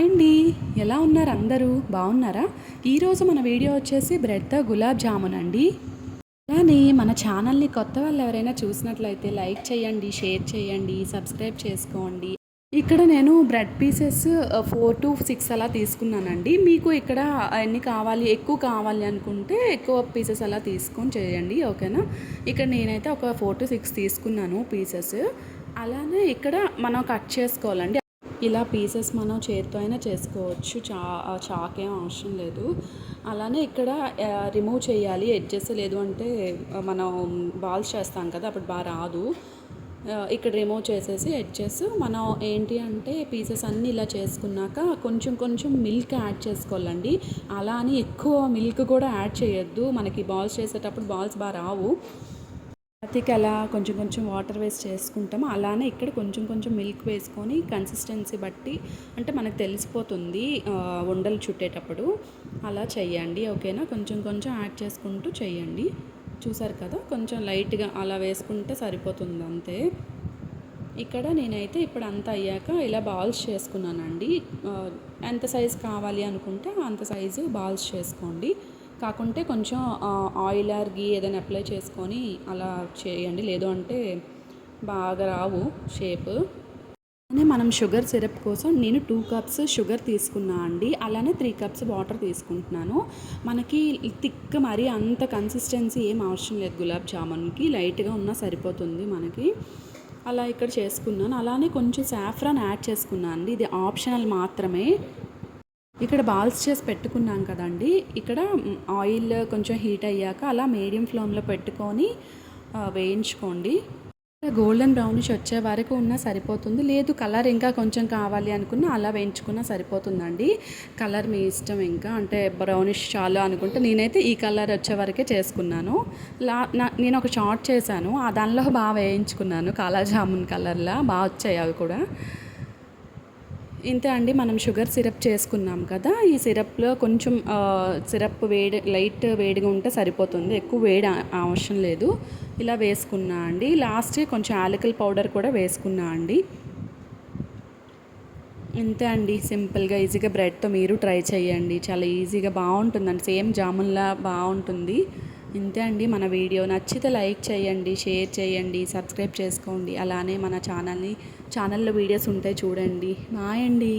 Hi అండి, ఎలా ఉన్నారు అందరూ? బాగున్నారా? ఈరోజు మన వీడియో వచ్చేసి బ్రెడ్తో గులాబ్ జామున్ అండి. కానీ మన ఛానల్ని కొత్త వాళ్ళు ఎవరైనా చూసినట్లయితే లైక్ చేయండి, షేర్ చేయండి, సబ్స్క్రైబ్ చేసుకోండి. ఇక్కడ నేను బ్రెడ్ పీసెస్ 4 to 6 అలా తీసుకున్నానండి. మీకు ఇక్కడ ఎన్ని కావాలి, ఎక్కువ కావాలి అనుకుంటే ఎక్కువ పీసెస్ అలా తీసుకొని చేయండి, ఓకేనా? ఇక్కడ నేనైతే ఒక 4 to 6 తీసుకున్నాను పీసెస్. అలానే ఇక్కడ మనం కట్ చేసుకోవాలండి. ఇలా పీసెస్ మనం చేతితో అయినా చేసుకోవచ్చు, చాక్ ఏం అవసరం లేదు. అలానే ఇక్కడ రిమూవ్ చేయాలి ఎడ్జెస్, లేదు అంటే మనం బాల్స్ చేస్తాం కదా అప్పుడు బాగా రాదు. ఇక్కడ రిమూవ్ చేసేసి ఎడ్జెస్ మనం ఏంటి అంటే పీసెస్ అన్నీ ఇలా చేసుకున్నాక కొంచెం కొంచెం మిల్క్ యాడ్ చేసుకోవాలండి. అలా అని ఎక్కువ మిల్క్ కూడా యాడ్ చేయొద్దు, మనకి బాల్స్ చేసేటప్పుడు బాల్స్ బాగా రావు. చపాతీకి అలా కొంచెం కొంచెం వాటర్ వేసి చేసుకుంటాము, అలానే ఇక్కడ కొంచెం కొంచెం మిల్క్ వేసుకొని కన్సిస్టెన్సీ బట్టి అంటే మనకు తెలిసిపోతుంది ఉండలు చుట్టేటప్పుడు. అలా చెయ్యండి, ఓకేనా? కొంచెం కొంచెం యాడ్ చేసుకుంటూ చెయ్యండి. చూసారు కదా, కొంచెం లైట్గా అలా వేసుకుంటే సరిపోతుంది అంతే. ఇక్కడ నేనైతే ఇప్పుడు అంతా అయ్యాక ఇలా బాల్స్ చేసుకున్నానండి. ఎంత సైజు కావాలి అనుకుంటే అంత సైజు బాల్స్ చేసుకోండి. కాకుంటే కొంచెం ఆయిల్ ఆర్ గీ ఏదైనా అప్లై చేసుకొని అలా చేయండి, లేదు అంటే బాగా రావు షేప్. అలానే మనం షుగర్ సిరప్ కోసం నేను 2 cups షుగర్ తీసుకున్నా అండి. అలానే 3 cups వాటర్ తీసుకుంటున్నాను. మనకి థిక్ మరీ అంత కన్సిస్టెన్సీ ఏం అవసరం లేదు, గులాబ్ జామున్కి లైట్గా ఉన్నా సరిపోతుంది మనకి. అలా ఇక్కడ చేసుకున్నాను. అలానే కొంచెం సాఫ్రాన్ యాడ్ చేసుకున్నాను అండి, ఇది ఆప్షనల్ మాత్రమే. ఇక్కడ బాల్స్ చేసి పెట్టుకున్నాం కదండి, ఇక్కడ ఆయిల్ కొంచెం హీట్ అయ్యాక అలా మీడియం ఫ్లేమ్లో పెట్టుకొని వేయించుకోండి. గోల్డెన్ బ్రౌనిష్ వచ్చే వరకు ఉన్నా సరిపోతుంది, లేదు కలర్ ఇంకా కొంచెం కావాలి అనుకున్నా అలా వేయించుకున్నా సరిపోతుందండి. కలర్ మీ ఇష్టం, ఇంకా అంటే బ్రౌనిష్ చాలు అనుకుంటే నేనైతే ఈ కలర్ వచ్చే వరకే చేసుకున్నాను. నేను ఒక షార్ట్ చేశాను, దానిలో బాగా వేయించుకున్నాను, కాలా జామున్ కలర్లా బాగా వచ్చాయి అవి కూడా. ఇంతే అండి, మనం షుగర్ సిరప్ చేసుకున్నాం కదా, ఈ సిరప్లో కొంచెం సిరప్ లైట్ వేడిగా ఉంటే సరిపోతుంది, ఎక్కువ వేడి అవసరం లేదు. ఇలా వేసుకున్నా అండి. లాస్ట్ కొంచెం యాలకుల పౌడర్ కూడా వేసుకున్నా అండి. ఇంతే అండి, సింపుల్గా ఈజీగా బ్రెడ్తో మీరు ట్రై చేయండి, చాలా ఈజీగా బాగుంటుందండి, సేమ్ జామున్లా బాగుంటుంది. ఇంతే అండి, మన వీడియో నచ్చితే లైక్ చేయండి, షేర్ చేయండి, సబ్స్క్రైబ్ చేసుకోండి. అలానే మన ఛానల్లో వీడియోస్ ఉంటాయి చూడండి. బాయ్ అండి.